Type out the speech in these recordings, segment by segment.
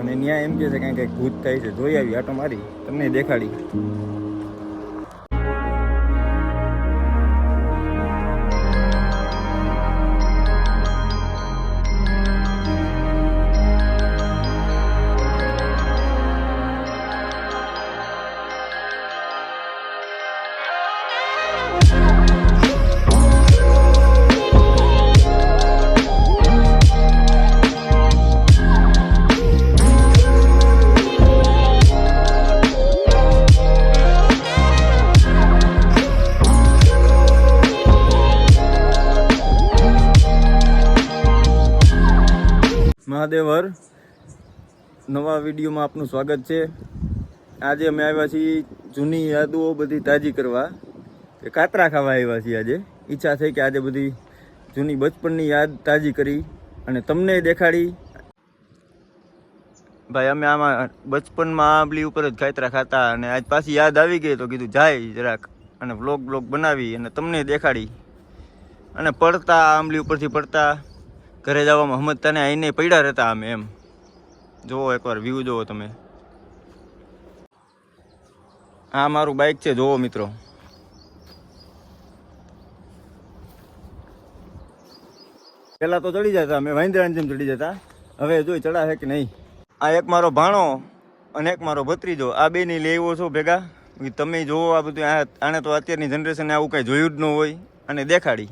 અને ત્યાં એમ કહે છે કંઈક ભૂત થાય છે. જોઈ આવી આટો મારી, તમને દેખાડી. મહાદેવર નવા વિડીયોમાં આપનું સ્વાગત છે. આજે અમે આવ્યા છીએ જૂની યાદો બધી તાજી કરવા, કે કાતરા ખાવા આવ્યા છીએ. આજે ઈચ્છા થઈ કે આજે બધી જૂની બચપનની યાદ તાજી કરી અને તમને દેખાડી. ભાઈ અમે આમાં બચપનમાં આંબલી ઉપર જ કાતરા ખાતા અને આજ પાછી યાદ આવી ગઈ તો કીધું જાય જરાક અને વ્લોગ બનાવી અને તમને દેખાડી. અને પડતા આંબલી ઉપરથી પડતા ઘરે જવામાં હમજતા ને આઈને પડ્યા રહેતા અમે એમ. જુઓ એકવાર વ્યૂ જુઓ તમે. આ મારું બાઇક છે, જુઓ મિત્રો. પહેલાં તો ચડી જતા અમે વાંદરાની જેમ ચડી જતા, હવે જોઈ ચડાશે કે નહીં. આ એક મારો ભાણો અને એક મારો ભત્રીજો, આ બેની લેવો છો ભેગા. તમે જુઓ આ બધું. આને તો અત્યારની જનરેશને આવું કાંઈ જોયું જ ન હોય અને દેખાડી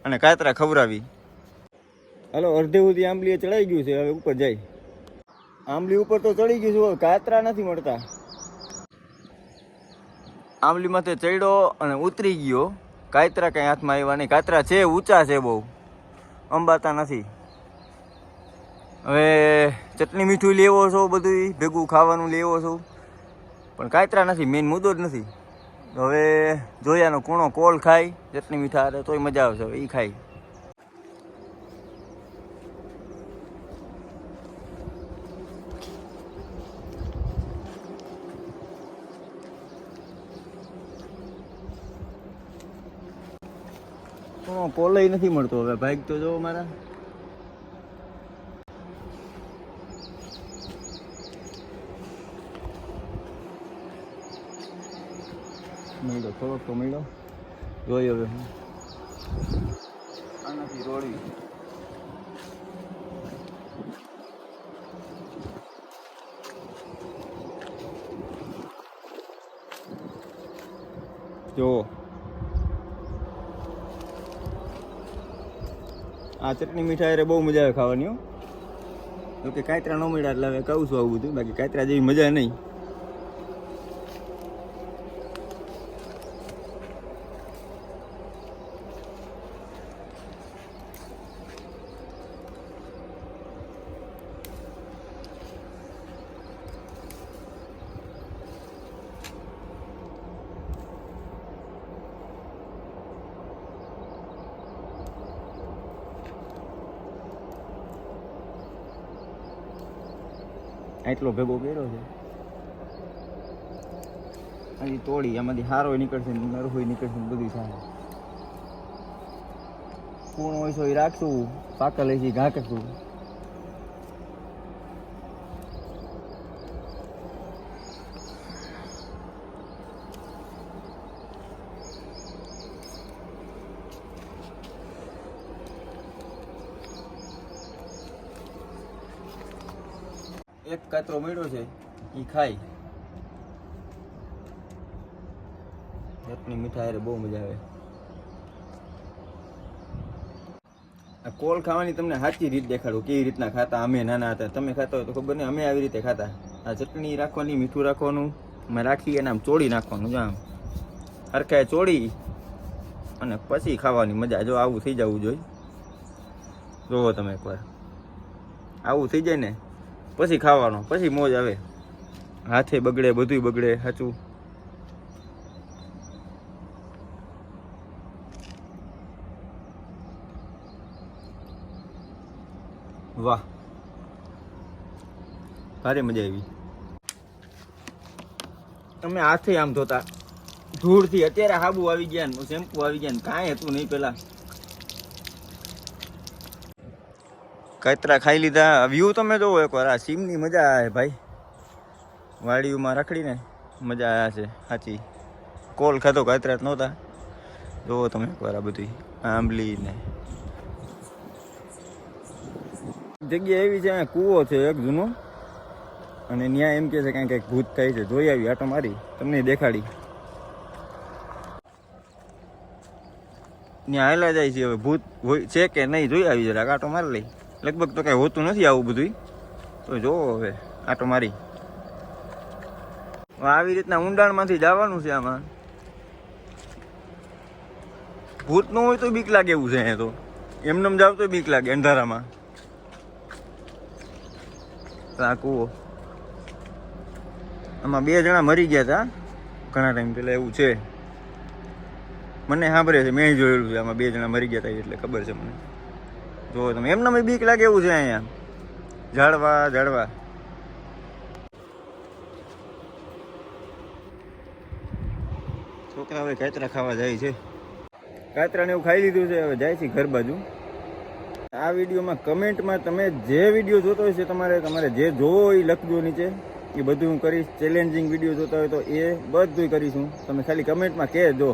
અને કાતરા ખવડાવી. હાલો અડધે સુધી આંબલી ચડાઈ ગયું છે, હવે ઉપર જાય. આંબલી ઉપર તો ચડી ગયું છે, કાતરા નથી મળતા. આંબલીમાં તે ચડ્યો અને ઉતરી ગયો, કાતરા કંઈ હાથમાં આવ્યા નહીં. કાતરા છે ઊંચા છે, બહુ અંબાતા નથી. હવે ચટણી મીઠું લેવો છો, બધું ભેગું ખાવાનું લેવો છો, પણ કાતરા નથી. મેઇન મુદ્દો જ નથી. હવે જોયાનો કૂણો કોલ ખાય ચટણી મીઠા હારે તોય મજા આવશે. હવે એ ખાય. કોલય નથી મળતો. હવે બાઈક તો જો મારા મળ્યો, થોડોક તો મળ્યો. જોઈ હવે હું આનાથી રોડવી. જો આ ચટણી મીઠાઈ બહુ મજા આવે ખાવાની. જો કે કાતરા ન મળ્યા એટલે હવે કહું છું આવું બધું. બાકી કાતરા જેવી મજા નહીં. આટલો ભેગો કર્યો છે, હજી તોડી. આમાંથી હારો નીકળશે, નરહોય નીકળશે, બધું થાય. કોણ હોય તો એ રાખશું, પાકા લઈ ઘા કરશું. એક કાતરો મળ્યો છે, એ ખાય. ચટણી મીઠાઈ બહુ મજા આવે. આ કોલ ખાવાની તમને સાચી રીત દેખાડું, કેવી રીતના ખાતા અમે નાના હતા. તમે ખાતા હોય તો ખબર નહીં, અમે આવી રીતે ખાતા. આ ચટણી રાખવાની, મીઠું રાખવાનું, અમે રાખી અને આમ ચોળી નાખવાનું. જો આમ હરખાએ ચોળી અને પછી ખાવાની મજા. જો આવું થઈ જવું જોઈએ. જોવો તમે એકવાર, આવું થઈ જાય ને પછી ખાવાનો, પછી મોજ આવે. હાથે બગડે, બધું બગડે. સાચું. વાહ, ભારે મજા આવી. તમે હાથે આમ ધોતા ધૂળથી. અત્યારે સાબુ આવી ગયા, શેમ્પુ આવી ગયા, કાંઈ હતું નહીં પેલા. કાતરા ખાઈ લીધા. વ્યૂ તમે જોવો એકવાર, આ સીમની મજા આવે ભાઈ, વાડીઓમાં રખડીને મજા આવ્યા છે સાચી. કોલ ખાતો કાતરા નહોતા. જોવો તમે એકવાર આ બધી આંબલી ને જગ્યા એવી છે. અહીંયા કૂવો છે એક જૂનો, અને ત્યાં એમ કે છે કાંઈક કંઈક ભૂત થાય છે. જોઈ આવી આટો મારી, તમને દેખાડી. ત્યાં હાલા જાય છે. હવે ભૂત હોય છે કે નહીં જોઈ આવી જરાક આટો મારી લઈ. લગભગ તો કાંઈ હોતું નથી આવું બધું, તો જોવો હવે આટો મારી. આવી રીતના ઊંડાણમાંથી જવાનું છે. આમાં ભૂત ન હોય તો બીક લાગે એવું છે. અહીંયા તો એમનેમ જાવ તો બીક લાગે અંધારામાં. આ કૂવો, આમાં 2 જણા મરી ગયા હતા ઘણા ટાઈમ પહેલાં એવું છે. મને સાંભળે છે, મેં જોયેલું છે. આમાં 2 જણા મરી ગયા હતા એટલે ખબર છે મને. જો તમે એમને બીક લાગે એવું છે. અહીંયા ઝાડવા છોકરા હવે કાતરા ખાવા જાય છે. કાતરાને એવું ખાઈ લીધું છે. હવે જાય છે ઘર બાજુ. આ વિડીયોમાં કમેન્ટમાં તમે જે વિડીયો જોતો હોય છે તમારે જે જોવો હોય એ લખજો નીચે. એ બધું હું કરીશ. ચેલેન્જિંગ વિડીયો જોતા હોય તો એ બધું કરીશું. તમે ખાલી કમેન્ટમાં કહેજો.